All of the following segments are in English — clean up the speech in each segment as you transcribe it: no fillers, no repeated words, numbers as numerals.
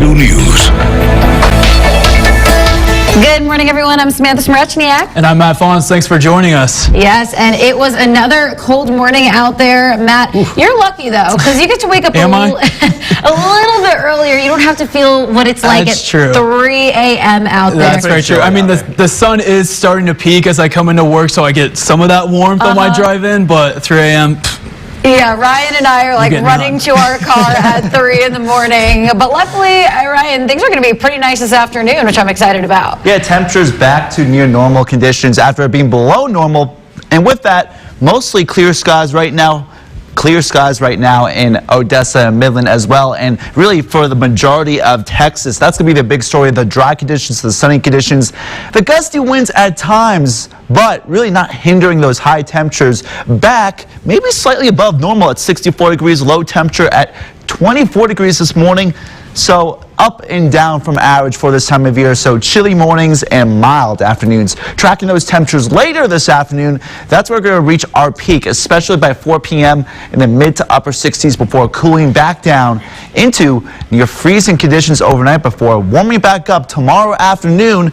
2 News. Good morning, everyone. I'm Samantha Smrechniak. And I'm Matt Fawns. Thanks for joining us. Yes, and it was another cold morning out there. Matt, you're lucky, though, because you get to wake up a little bit earlier. You don't have to feel what it's like at 3 a.m. out there. That's very true. I mean, the sun is starting to peak as I come into work, so I get some of that warmth on my drive in, but at 3 a.m., yeah, Ryan and I are like running to our car at 3 in the morning. But luckily, Ryan, things are going to be pretty nice this afternoon, which I'm excited about. Yeah, temperatures back to near normal conditions after being below normal. And with that, mostly clear skies right now. Clear skies right now in Odessa and Midland as well, and really for the majority of Texas. That's going to be the big story, the dry conditions, the sunny conditions, the gusty winds at times, but really not hindering those high temperatures back, maybe slightly above normal at 64 degrees, low temperature at 24 degrees this morning. So up and down from average for this time of year. So chilly mornings and mild afternoons. Tracking those temperatures later this afternoon, that's where we're going to reach our peak, especially by 4 p.m. in the mid to upper 60s before cooling back down into near freezing conditions overnight before warming back up tomorrow afternoon.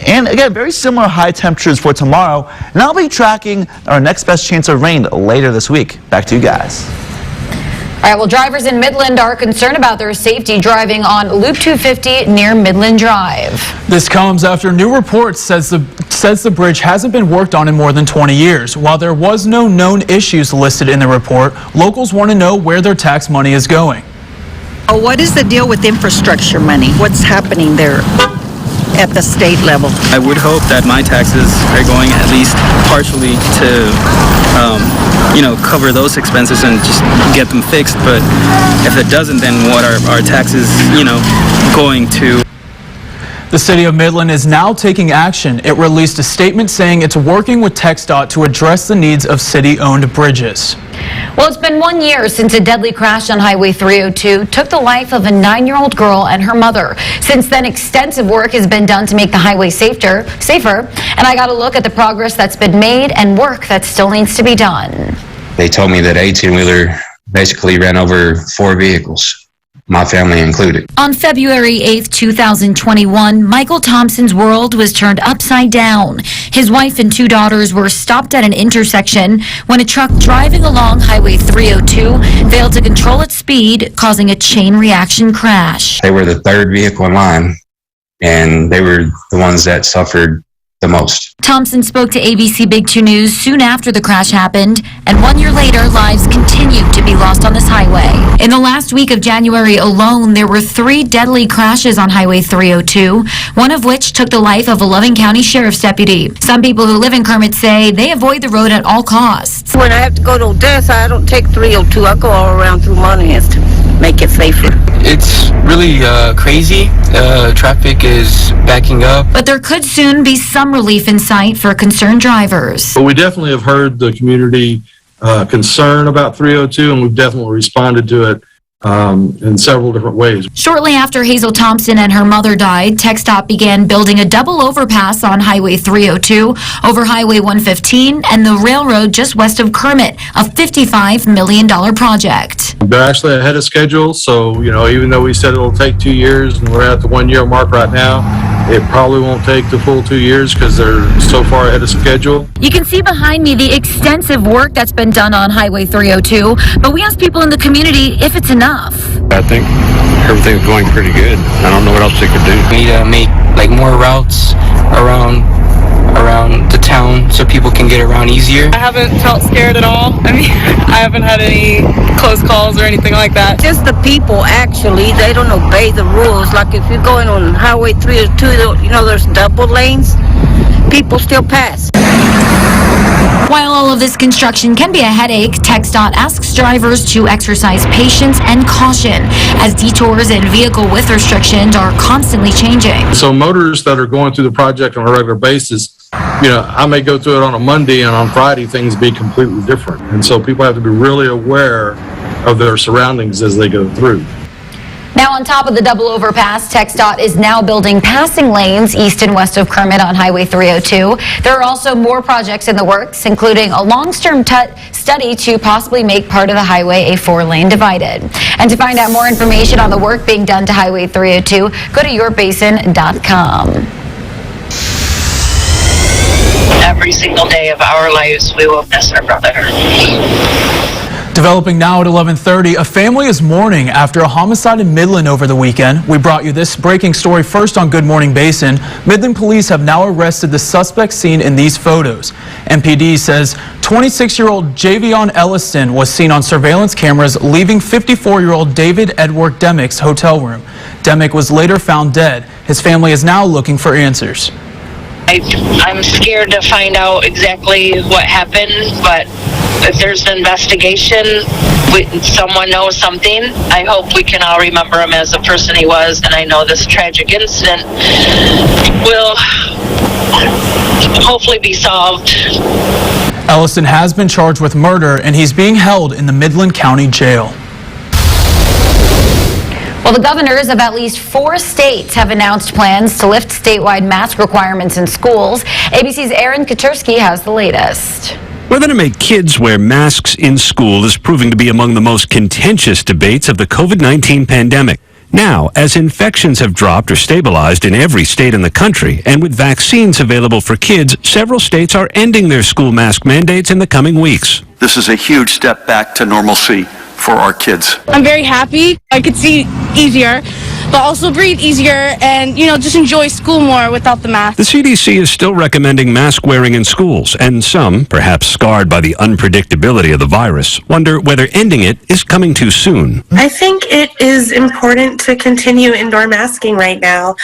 And again, very similar high temperatures for tomorrow. And I'll be tracking our next best chance of rain later this week. Back to you guys. All right, well, drivers in Midland are concerned about their safety driving on Loop 250 near Midland Drive. This comes after new reports says the bridge hasn't been worked on in more than 20 years. While there was no known issues listed in the report, locals want to know where their tax money is going. What is the deal with infrastructure money? What's happening there at the state level? I would hope that my taxes are going at least partially to cover those expenses and just get them fixed. But if it doesn't, then what are our taxes, going to? The city of Midland is now taking action. It released a statement saying it's working with TxDOT to address the needs of city-owned bridges. Well, it's been 1 year since a deadly crash on Highway 302 took the life of a 9-year-old girl and her mother. Since then, extensive work has been done to make the highway safer. And I got a look at the progress that's been made and work that still needs to be done. They told me that 18-wheeler basically ran over 4 vehicles, my family included. On February 8th, 2021, Michael Thompson's world was turned upside down. His wife and 2 daughters were stopped at an intersection when a truck driving along Highway 302 failed to control its speed, causing a chain reaction crash. They were the 3rd vehicle in line, and they were the ones that suffered the most. Thompson spoke to ABC Big 2 News soon after the crash happened, and 1 year later, lives continued to be lost on this highway. In the last week of January alone, there were 3 deadly crashes on Highway 302, one of which took the life of a Loving County Sheriff's deputy. Some people who live in Kermit say they avoid the road at all costs. When I have to go to Odessa, I don't take 302. I go all around through Monahans to make it safer. It's really crazy. Traffic is backing up. But there could soon be some relief in sight for concerned drivers. But we definitely have heard the community concern about 302, and we've definitely responded to it in several different ways. Shortly after Hazel Thompson and her mother died, TxDOT began building a double overpass on Highway 302 over Highway 115 and the railroad just west of Kermit, a $55 million project. They're actually ahead of schedule, so even though we said it'll take 2 years and we're at the 1 year mark right now, it probably won't take the full 2 years because they're so far ahead of schedule. You can see behind me the extensive work that's been done on Highway 302, but we asked people in the community if it's enough. I think everything's going pretty good. I don't know what else they could do. We need to make more routes around the town so people can get around easier. I haven't felt scared at all. I mean, I haven't had any close calls or anything like that. Just the people, actually, they don't obey the rules. Like if you're going on Highway 302, there's double lanes, people still pass. While all of this construction can be a headache, TxDOT asks drivers to exercise patience and caution as detours and vehicle width restrictions are constantly changing. So motorists that are going through the project on a regular basis, I may go through it on a Monday and on Friday things be completely different. And so people have to be really aware of their surroundings as they go through. Now on top of the double overpass, TxDOT is now building passing lanes east and west of Kermit on Highway 302. There are also more projects in the works, including a long-term study to possibly make part of the highway a 4-lane divided. And to find out more information on the work being done to Highway 302, go to yourbasin.com. Every single day of our lives, we will miss our brother. Developing now at 11:30, a family is mourning after a homicide in Midland over the weekend. We brought you this breaking story first on Good Morning Basin. Midland police have now arrested the suspect seen in these photos. MPD says 26-year-old Javion Ellison was seen on surveillance cameras leaving 54-year-old David Edward Demick's hotel room. Demick was later found dead. His family is now looking for answers. I'm scared to find out exactly what happened, but if there's an investigation, someone knows something, I hope we can all remember him as the person he was, and I know this tragic incident will hopefully be solved. Ellison has been charged with murder, and he's being held in the Midland County Jail. Well, the governors of at least 4 states have announced plans to lift statewide mask requirements in schools. ABC's Aaron Katursky has the latest. Whether to make kids wear masks in school is proving to be among the most contentious debates of the COVID-19 pandemic. Now, as infections have dropped or stabilized in every state in the country, and with vaccines available for kids, several states are ending their school mask mandates in the coming weeks. This is a huge step back to normalcy for our kids. I'm very happy. I could see easier, but also breathe easier and, just enjoy school more without the mask. The CDC is still recommending mask wearing in schools, and some, perhaps scarred by the unpredictability of the virus, wonder whether ending it is coming too soon. I think it is important to continue indoor masking right now.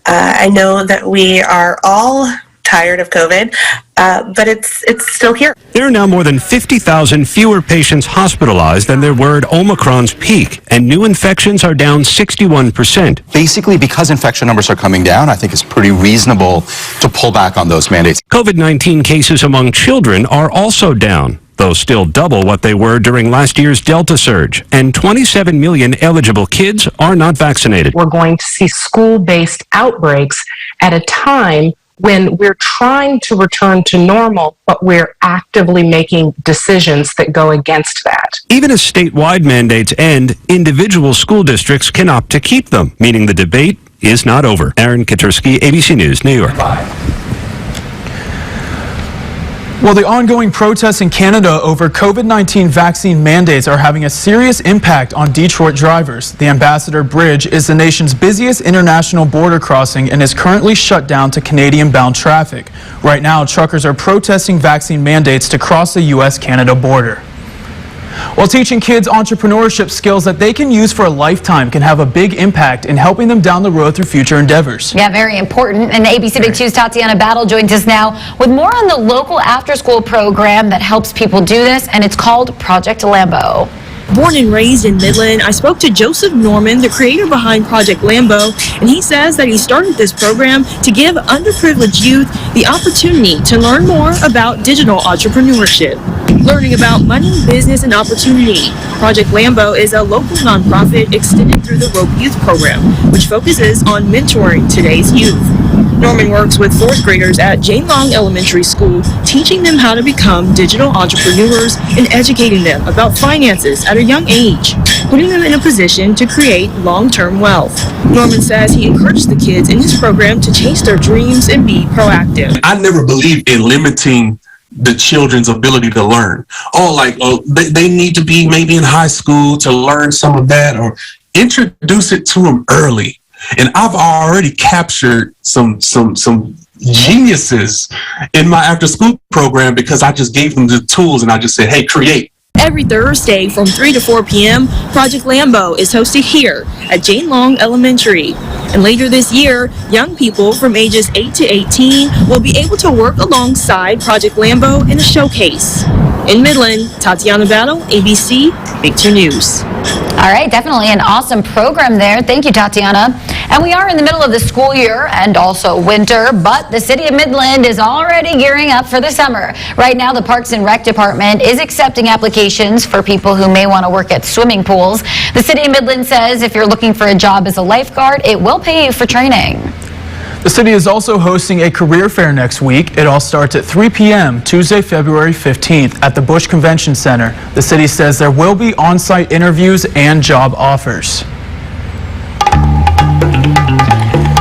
I know that we are all tired of COVID, but it's still here. There are now more than 50,000 fewer patients hospitalized than there were at Omicron's peak, and new infections are down 61%. Basically, because infection numbers are coming down, I think it's pretty reasonable to pull back on those mandates. COVID-19 cases among children are also down, though still double what they were during last year's Delta surge, and 27 million eligible kids are not vaccinated. We're going to see school-based outbreaks at a time when we're trying to return to normal, but we're actively making decisions that go against that. Even as statewide mandates end, individual school districts can opt to keep them, meaning the debate is not over. Aaron Katursky, ABC News, New York. Well, the ongoing protests in Canada over COVID-19 vaccine mandates are having a serious impact on Detroit drivers. The Ambassador Bridge is the nation's busiest international border crossing and is currently shut down to Canadian-bound traffic. Right now, truckers are protesting vaccine mandates to cross the U.S.-Canada border. While teaching kids entrepreneurship skills that they can use for a lifetime can have a big impact in helping them down the road through future endeavors. Yeah, very important. And ABC Big 2's Tatiana Battle joins us now with more on the local after-school program that helps people do this, and it's called Project Lambo. Born and raised in Midland, I spoke to Joseph Norman, the creator behind Project Lambo, and he says that he started this program to give underprivileged youth the opportunity to learn more about digital entrepreneurship. Learning about money, business, and opportunity. Project Lambo is a local nonprofit extended through the Rope Youth Program, which focuses on mentoring today's youth. Norman works with 4th graders at Jane Long Elementary School, teaching them how to become digital entrepreneurs and educating them about finances at a young age, putting them in a position to create long-term wealth. Norman says he encouraged the kids in his program to chase their dreams and be proactive. I never believed in limiting the children's ability to learn. They need to be maybe in high school to learn some of that, or introduce it to them early. And I've already captured some geniuses in my after school program because I just gave them the tools and I just said, hey, create. Every Thursday from 3 to 4 p.m., Project Lambo is hosted here at Jane Long Elementary. And later this year, young people from ages 8 to 18 will be able to work alongside Project Lambo in a showcase. In Midland, Tatiana Battle, ABC Big 2 News. All right, definitely an awesome program there. Thank you, Tatiana. And we are in the middle of the school year and also winter, but the city of Midland is already gearing up for the summer. Right now, the Parks and Rec Department is accepting applications for people who may want to work at swimming pools. The city of Midland says if you're looking for a job as a lifeguard, it will pay you for training. The city is also hosting a career fair next week. It all starts at 3 p.m. Tuesday, February 15th at the Busch Convention Center. The city says there will be on-site interviews and job offers.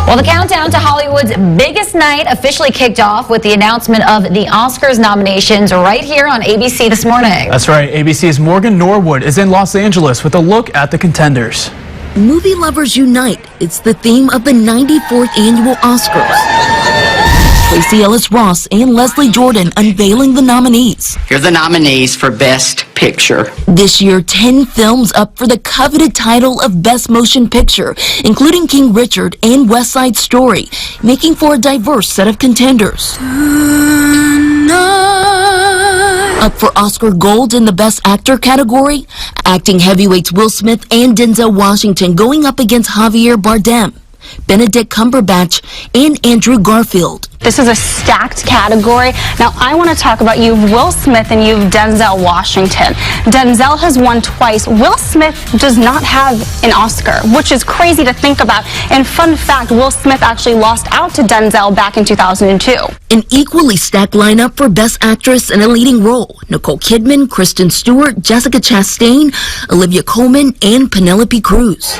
Well, the countdown to Hollywood's biggest night officially kicked off with the announcement of the Oscars nominations right here on ABC this morning. That's right. ABC's Morgan Norwood is in Los Angeles with a look at the contenders. Movie lovers unite. It's the theme of the 94th annual Oscars. Tracee Ellis Ross and Leslie Jordan unveiling the nominees. Here are the nominees for Best Picture. This year, 10 films up for the coveted title of Best Motion Picture, including King Richard and West Side Story, making for a diverse set of contenders. Up for Oscar Gold in the Best Actor category, acting heavyweights Will Smith and Denzel Washington going up against Javier Bardem, Benedict Cumberbatch, and Andrew Garfield. This is a stacked category. Now, I want to talk about you've Will Smith and you've Denzel Washington. Denzel has won twice. Will Smith does not have an Oscar, which is crazy to think about. And fun fact, Will Smith actually lost out to Denzel back in 2002. An equally stacked lineup for Best Actress in a leading role. Nicole Kidman, Kristen Stewart, Jessica Chastain, Olivia Colman, and Penelope Cruz.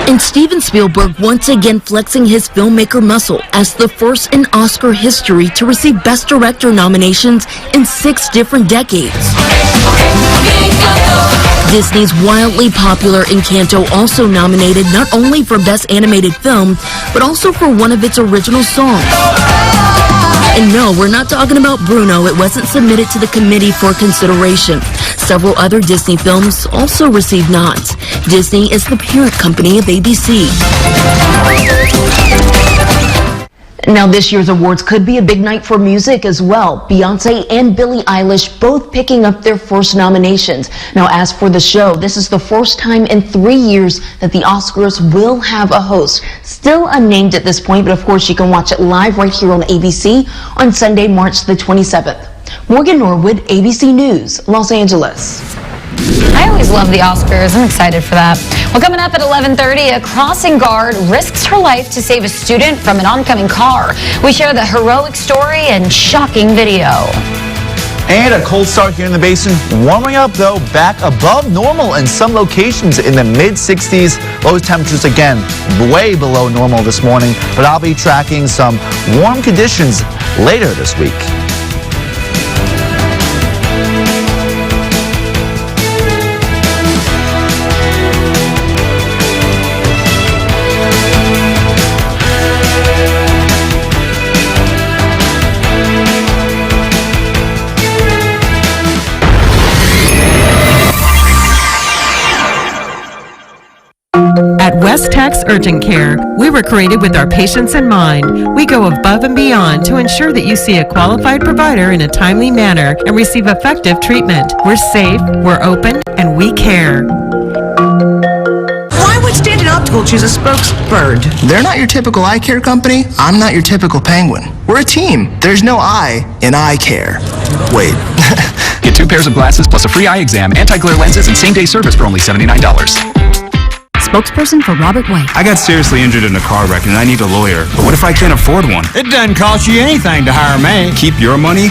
And Steven Spielberg once again flexing his filmmaker muscle as the first in Oscar history to receive Best Director nominations in 6 different decades. Disney's wildly popular Encanto also nominated not only for Best Animated Film, but also for one of its original songs. And no, we're not talking about Bruno. It wasn't submitted to the committee for consideration. Several other Disney films also received nods. Disney is the parent company of ABC. Now, this year's awards could be a big night for music as well. Beyonce and Billie Eilish both picking up their first nominations. Now, as for the show, this is the first time in 3 years that the Oscars will have a host. Still unnamed at this point, but of course you can watch it live right here on ABC on Sunday, March the 27th. Morgan Norwood, ABC News, Los Angeles. I always love the Oscars. I'm excited for that. Well, coming up at 11:30, a crossing guard risks her life to save a student from an oncoming car. We share the heroic story and shocking video. And a cold start here in the basin. Warming up, though, back above normal in some locations in the mid-60s. Low temperatures, again, way below normal this morning. But I'll be tracking some warm conditions later this week. At West Tex Urgent Care, we were created with our patients in mind. We go above and beyond to ensure that you see a qualified provider in a timely manner and receive effective treatment. We're safe, we're open, and we care. Why would Stanton Optical choose a spokesbird? They're not your typical eye care company. I'm not your typical penguin. We're a team. There's no I in eye care. Wait. Get 2 pairs of glasses plus a free eye exam, anti-glare lenses, and same-day service for only $79. Spokesperson for Robert White. I got seriously injured in a car wreck and I need a lawyer. But what if I can't afford one? It doesn't cost you anything to hire me. Keep your money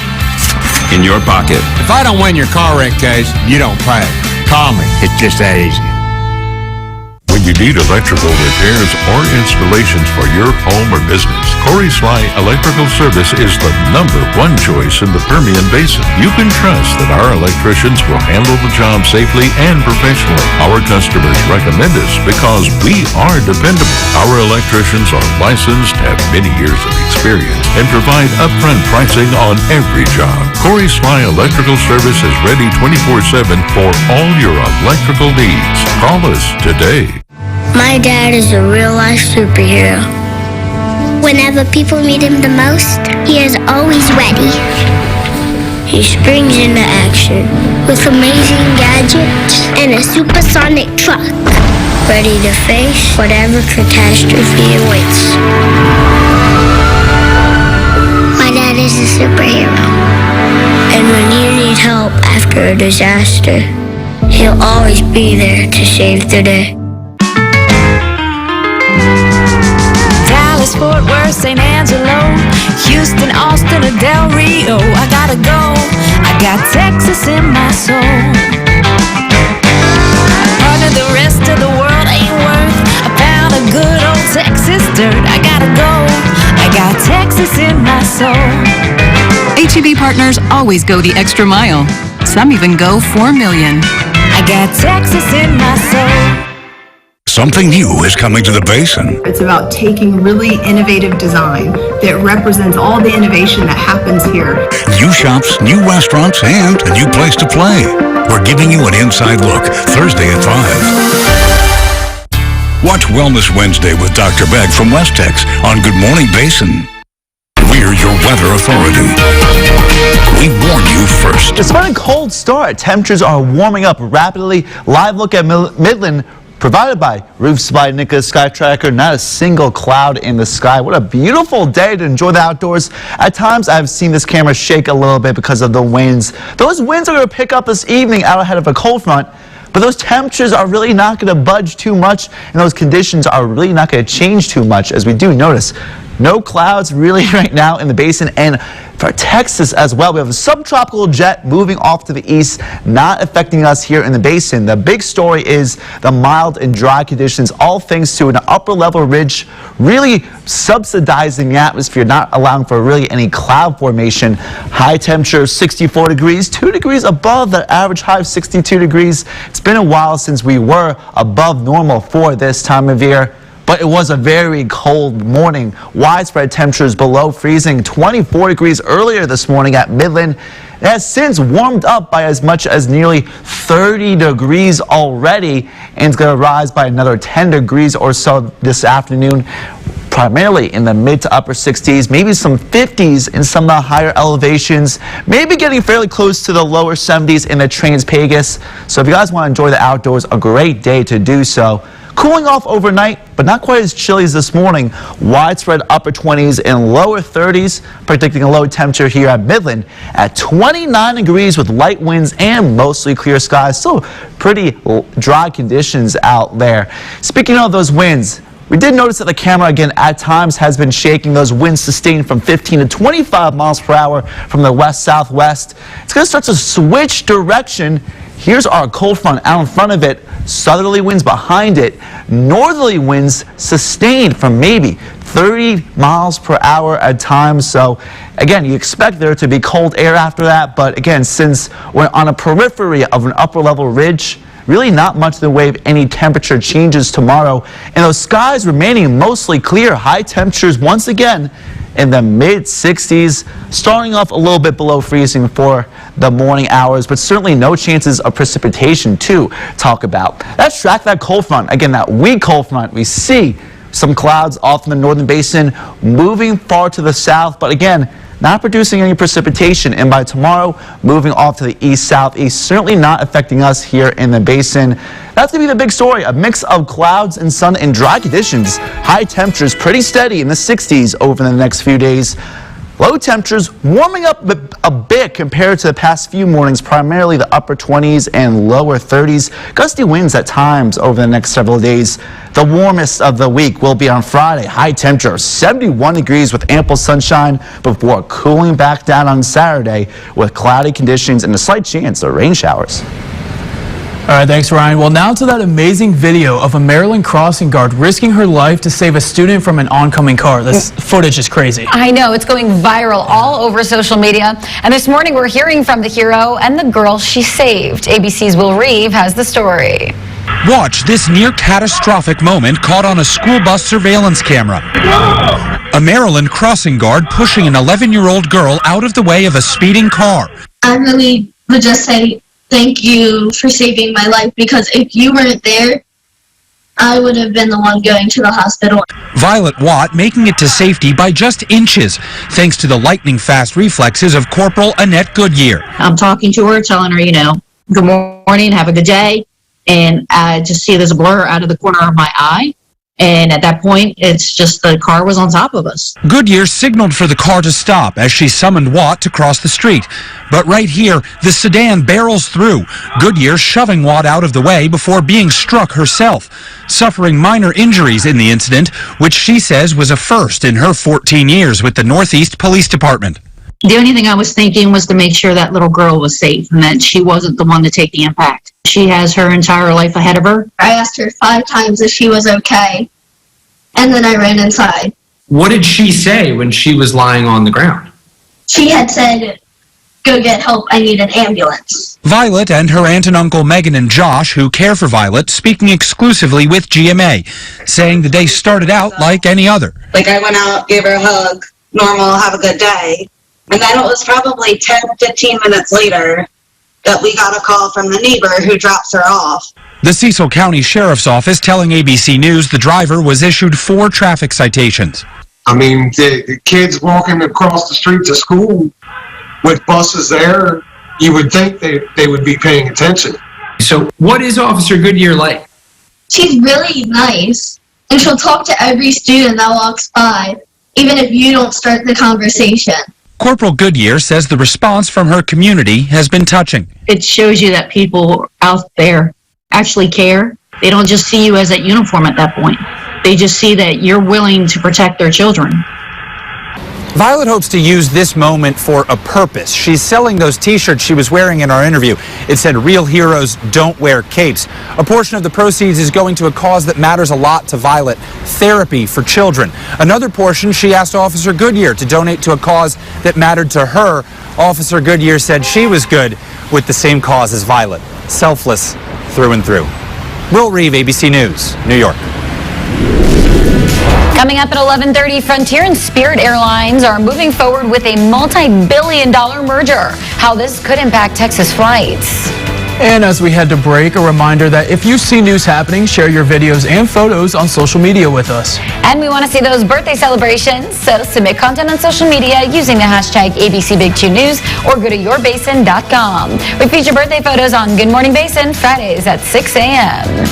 in your pocket. If I don't win your car wreck case, you don't pay. Call me. It's just that easy. When you need electrical repairs or installations for your home or business, Corey Sly Electrical Service is the #1 choice in the Permian Basin. You can trust that our electricians will handle the job safely and professionally. Our customers recommend us because we are dependable. Our electricians are licensed, have many years of experience, and provide upfront pricing on every job. Corey Sly Electrical Service is ready 24/7 for all your electrical needs. Call us today. My dad is a real-life superhero. Whenever people need him the most, he is always ready. He springs into action with amazing gadgets and a supersonic truck. ready to face whatever catastrophe awaits. My dad is a superhero, and when you need help after a disaster, he'll always be there to save the day. Dallas, Fort Worth, St. Angelo, Houston, Austin, or Del Rio. I gotta go. I got Texas in my soul. Part of the rest of the world ain't worth a pound of good old Texas dirt. I gotta go. I got Texas in my soul. HEB partners always go the extra mile. Some even go 4 million. I got Texas in my soul. Something new is coming to the Basin. It's about taking really innovative design that represents all the innovation that happens here. New shops, new restaurants, and a new place to play. We're giving you an inside look Thursday at 5. Watch Wellness Wednesday with Dr. Beck from Westex on Good Morning Basin. We're your weather authority. We warn you first. Despite a cold start, temperatures are warming up rapidly. Live look at Midland provided by Roofs by Nicholas Sky Tracker. Not a single cloud in the sky. What a beautiful day to enjoy the outdoors. At times, I've seen this camera shake a little bit because of the winds. Those winds are going to pick up this evening out ahead of a cold front. But those temperatures are really not going to budge too much, and those conditions are really not going to change too much, as we do notice no clouds really right now in the basin, and for Texas as well. We have a subtropical jet moving off to the east, not affecting us here in the basin. The big story is the mild and dry conditions, all thanks to an upper level ridge really subsidizing the atmosphere, not allowing for really any cloud formation. High temperature 64 degrees, 2 degrees above the average high of 62 degrees. It's been a while since we were above normal for this time of year. But it was a very cold morning. Widespread temperatures below freezing, 24 degrees earlier this morning at Midland. It has since warmed up by as much as nearly 30 degrees already, and it's going to rise by another 10 degrees or so this afternoon, primarily in the mid to upper 60s, maybe some 50s in some of the higher elevations, maybe getting fairly close to the lower 70s in the Trans-Pecos. So if you guys want to enjoy the outdoors, a great day to do so. Cooling off overnight, but not quite as chilly as this morning. Widespread upper 20s and lower 30s, predicting a low temperature here at Midland at 29 degrees with light winds and mostly clear skies. Still pretty dry conditions out there. Speaking of those winds, we did notice that the camera again at times has been shaking. Those winds sustained from 15 to 25 miles per hour from the west-southwest. It's going to start to switch direction. Here's our cold front out in front of it. Southerly winds behind it. Northerly winds sustained from maybe 30 miles per hour at times. So again, you expect there to be cold air after that. But again, since we're on a periphery of an upper level ridge, really not much in the way of any temperature changes tomorrow. And those skies remaining mostly clear. High temperatures once again in the mid 60s, starting off a little bit below freezing for the morning hours, but certainly no chances of precipitation to talk about. Let's track that cold front. Again, that weak cold front. We see some clouds off in the northern basin moving far to the south, but again, not producing any precipitation, and by tomorrow moving off to the east-southeast, certainly not affecting us here in the basin. That's going to be the big story, a mix of clouds and sun and dry conditions. High temperatures pretty steady in the 60s over the next few days. Low temperatures warming up a bit compared to the past few mornings, primarily the upper 20s and lower 30s. Gusty winds at times over the next several days. The warmest of the week will be on Friday. High temperature 71 degrees with ample sunshine before cooling back down on Saturday with cloudy conditions and a slight chance of rain showers. All right, thanks, Ryan. Well, now to that amazing video of a Maryland crossing guard risking her life to save a student from an oncoming car. This footage is crazy. I know, it's going viral all over social media. And this morning, we're hearing from the hero and the girl she saved. ABC's Will Reeve has the story. Watch this near-catastrophic moment caught on a school bus surveillance camera. A Maryland crossing guard pushing an 11-year-old girl out of the way of a speeding car. I really would just say thank you for saving my life, because if you weren't there, I would have been the one going to the hospital. Violet Watt making it to safety by just inches, thanks to the lightning-fast reflexes of Corporal Annette Goodyear. I'm talking to her, telling her, good morning, have a good day. and I just see this blur out of the corner of my eye. And at that point, it's just the car was on top of us. Goodyear signaled for the car to stop as she summoned Watt to cross the street. But right here, the sedan barrels through, Goodyear shoving Watt out of the way before being struck herself, suffering minor injuries in the incident, which she says was a first in her 14 years with the Northeast Police Department. The only thing I was thinking was to make sure that little girl was safe and that she wasn't the one to take the impact. She has her entire life ahead of her. I asked her 5 times if she was okay, and then I ran inside. What did she say when she was lying on the ground? She had said, "Go get help, I need an ambulance." Violet and her aunt and uncle Megan and Josh, who care for Violet, speaking exclusively with GMA, saying the day started out like any other. Like, I went out, gave her a hug, normal, have a good day. And then it was probably 10, 15 minutes later that we got a call from the neighbor who drops her off. The Cecil County Sheriff's Office telling ABC News the driver was issued 4 traffic citations. I mean, the kids walking across the street to school with buses there, you would think they would be paying attention. So what is Officer Goodyear like? She's really nice, and she'll talk to every student that walks by, even if you don't start the conversation. Corporal Goodyear says the response from her community has been touching. It shows you that people out there actually care. They don't just see you as that uniform at that point. They just see that you're willing to protect their children. Violet hopes to use this moment for a purpose. She's selling those t-shirts she was wearing in our interview. It said, "Real heroes don't wear capes." A portion of the proceeds is going to a cause that matters a lot to Violet, therapy for children. Another portion she asked Officer Goodyear to donate to a cause that mattered to her. Officer Goodyear said she was good with the same cause as Violet, selfless through and through. Will Reeve, ABC News, New York. Coming up at 11:30, Frontier and Spirit Airlines are moving forward with a multi-billion-dollar merger. How this could impact Texas flights. And as we head to break, a reminder that if you see news happening, share your videos and photos on social media with us. And we want to see those birthday celebrations, so submit content on social media using the hashtag ABC Big 2 News or go to yourbasin.com. We feature birthday photos on Good Morning Basin Fridays at 6 a.m.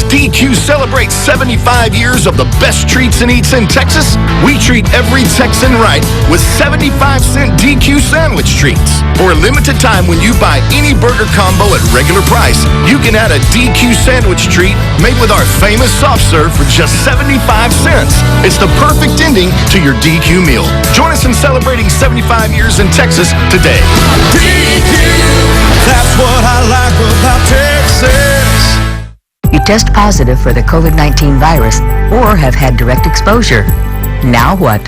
DQ celebrates 75 years of the best treats and eats in Texas. We treat every Texan right with 75-cent DQ sandwich treats. For a limited time, when you buy any burger combo at regular price, you can add a DQ sandwich treat made with our famous soft serve for just 75 cents. It's the perfect ending to your DQ meal. Join us in celebrating 75 years in Texas today. DQ, that's what I like about Texas. You test positive for the COVID-19 virus or have had direct exposure. Now what?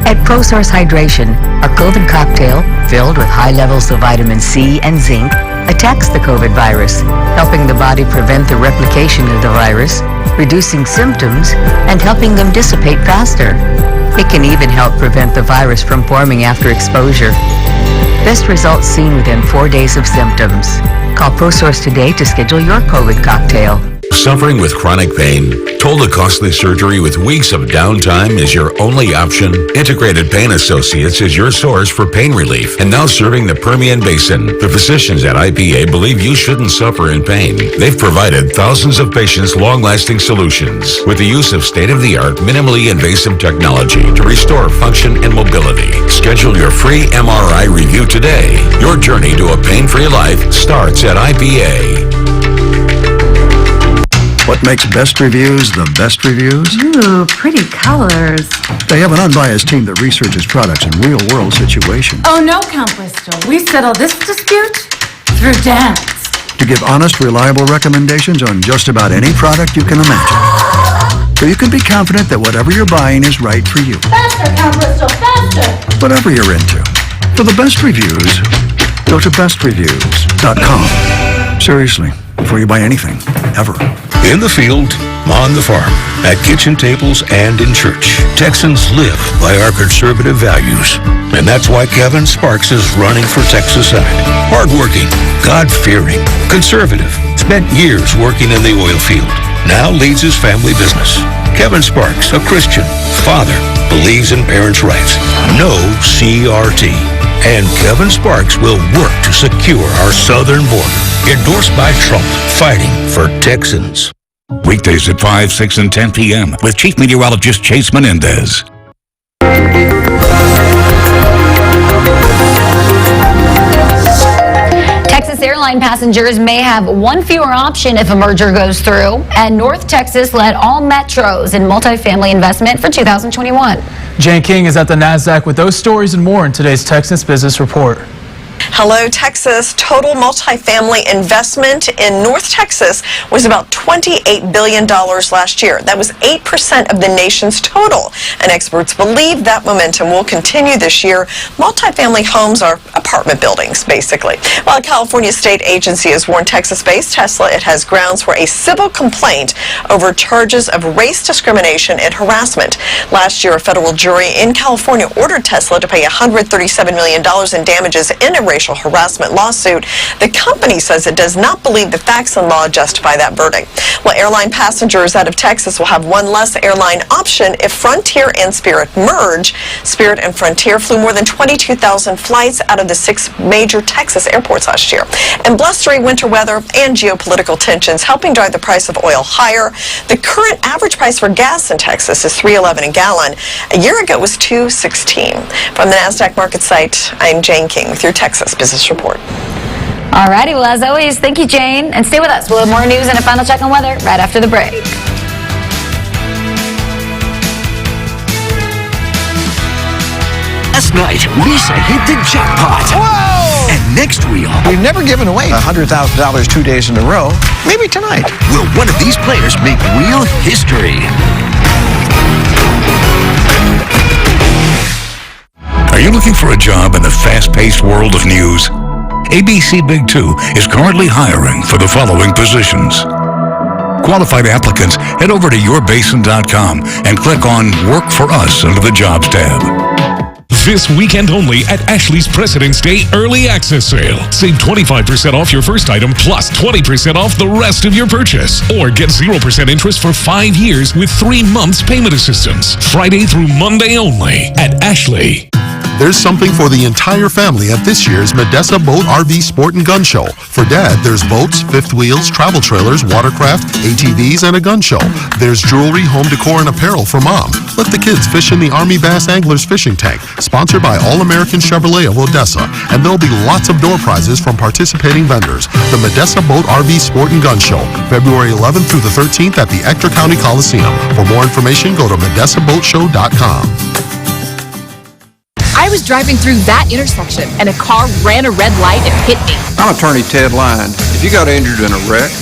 At ProSource Hydration, our COVID cocktail, filled with high levels of vitamin C and zinc, attacks the COVID virus, helping the body prevent the replication of the virus, reducing symptoms, and helping them dissipate faster. It can even help prevent the virus from forming after exposure. Best results seen within 4 days of symptoms. Call ProSource today to schedule your COVID cocktail. Suffering with chronic pain? Told a costly surgery with weeks of downtime is your only option? Integrated Pain Associates is your source for pain relief and now serving the Permian Basin. The physicians at IPA believe you shouldn't suffer in pain. They've provided thousands of patients long-lasting solutions with the use of state-of-the-art, minimally invasive technology to restore function and mobility. Schedule your free MRI review today. Your journey to a pain-free life starts at IPA. What makes best reviews the best reviews? Ooh, pretty colors. They have an unbiased team that researches products in real-world situations. Oh, no, Count Bristol. We settle this dispute through dance. To give honest, reliable recommendations on just about any product you can imagine. So you can be confident that whatever you're buying is right for you. Faster, Count Bristol, faster! Whatever you're into. For the best reviews, Go to bestreviews.com. Seriously, before you buy anything, ever. In the field, on the farm, at kitchen tables, and in church, Texans live by our conservative values. And that's why Kevin Sparks is running for Texas Senate. Hardworking, God-fearing, conservative, spent years working in the oil field. Now leads his family business. Kevin Sparks, a Christian, father, believes in parents' rights. No CRT. And Kevin Sparks will work to secure our southern border. Endorsed by Trump, fighting for Texans. Weekdays at 5, 6, and 10 p.m. with Chief Meteorologist Chase Menendez. Texas airline passengers may have one fewer option if a merger goes through, and North Texas led all metros in multifamily investment for 2021. Jane King is at the NASDAQ with those stories and more in today's Texas Business Report. Hello, Texas. Total multifamily investment in North Texas was about $28 billion last year. That was 8% of the nation's total. And experts believe that momentum will continue this year. Multifamily homes are apartment buildings, basically. While a California state agency has warned Texas-based Tesla it has grounds for a civil complaint over charges of race discrimination and harassment. Last year, a federal jury in California ordered Tesla to pay $137 million in damages in a racial harassment lawsuit. The company says it does not believe the facts and law justify that verdict. Well, airline passengers out of Texas will have one less airline option if Frontier and Spirit merge. Spirit and Frontier flew more than 22,000 flights out of the 6 major Texas airports last year. And blustery winter weather and geopolitical tensions helping drive the price of oil higher. The current average price for gas in Texas is $3.11 a gallon. A year ago it was $2.16. From the NASDAQ market site, I'm Jane King with your Texas Business Report. All righty, well, as always, thank you, Jane. And stay with us. We'll have more news and a final check on weather right after the break. Last night, Lisa hit the jackpot. Whoa! And next reel, we've never given away $100,000 2 days in a row. Maybe tonight. Will one of these players make real history? Are you looking for a job in the fast-paced world of news? ABC Big 2 is currently hiring for the following positions. Qualified applicants, head over to yourbasin.com and click on Work for Us under the Jobs tab. This weekend only at Ashley's President's Day Early Access Sale. Save 25% off your first item plus 20% off the rest of your purchase. Or get 0% interest for 5 years with 3 months payment assistance. Friday through Monday only at Ashley. There's something for the entire family at this year's Medessa Boat RV Sport and Gun Show. For Dad, there's boats, fifth wheels, travel trailers, watercraft, ATVs, and a gun show. There's jewelry, home decor, and apparel for Mom. Let the kids fish in the Army Bass Anglers Fishing Tank, sponsored by All-American Chevrolet of Odessa. And there'll be lots of door prizes from participating vendors. The Medessa Boat RV Sport and Gun Show, February 11th through the 13th at the Ector County Coliseum. For more information, go to MedessaBoatShow.com. I was driving through that intersection and a car ran a red light and hit me. I'm attorney Ted Lyon. If you got injured in a wreck,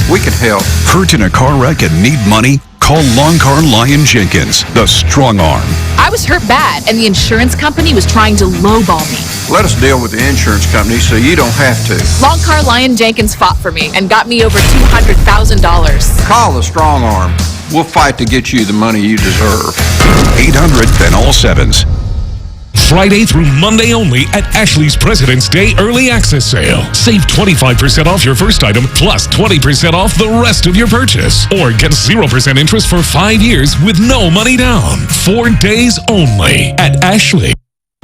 we can help. Hurt in a car wreck and need money? Call Long Car Lion Jenkins, the strong arm. I was hurt bad and the insurance company was trying to lowball me. Let us deal with the insurance company so you don't have to. Long Car Lion Jenkins fought for me and got me over $200,000. Call the strong arm. We'll fight to get you the money you deserve. 800 then all sevens. Friday through Monday only at Ashley's President's Day Early Access Sale. Save 25% off your first item plus 20% off the rest of your purchase. Or get 0% interest for 5 years with no money down. 4 days only at Ashley.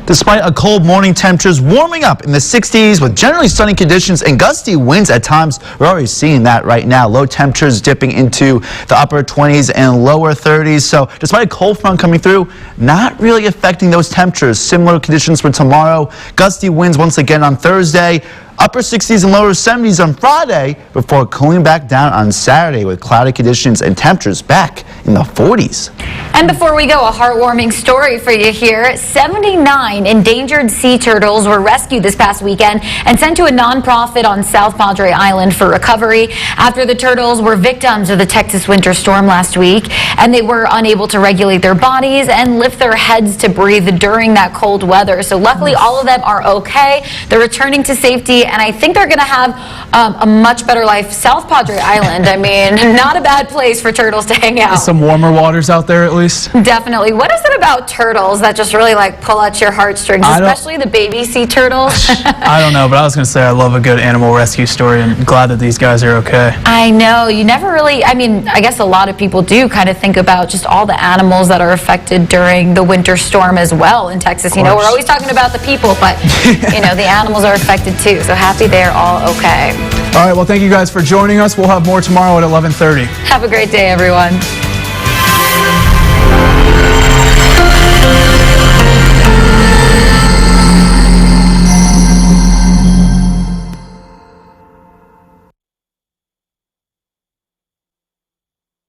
Despite a cold morning, temperatures warming up in the 60s with generally sunny conditions and gusty winds at times. We're already seeing that right now. Low temperatures dipping into the upper 20s and lower 30s. So despite a cold front coming through, not really affecting those temperatures. Similar conditions for tomorrow. Gusty winds once again on Thursday. Upper 60s and lower 70s on Friday before cooling back down on Saturday with cloudy conditions and temperatures back in the 40s. And before we go, a heartwarming story for you here. 79 endangered sea turtles were rescued this past weekend and sent to a nonprofit on South Padre Island for recovery after the turtles were victims of the Texas winter storm last week, and they were unable to regulate their bodies and lift their heads to breathe during that cold weather. So luckily all of them are okay. They're returning to safety, and I think they're going to have a much better life. South Padre Island, I mean, not a bad place for turtles to hang out. Some warmer waters out there at least. Definitely. What is it about turtles that just really like pull at your heartstrings, especially the baby sea turtles? I don't know, but I was going to say I love a good animal rescue story, and glad that these guys are okay. I know. You never really, I mean, I guess a lot of people do kind of think about just all the animals that are affected during the winter storm as well in Texas. You know, we're always talking about the people, but, you know, the animals are affected too. So happy they're all okay. All right, well, thank you guys for joining us. We'll have more tomorrow at 11:30. Have a great day, everyone.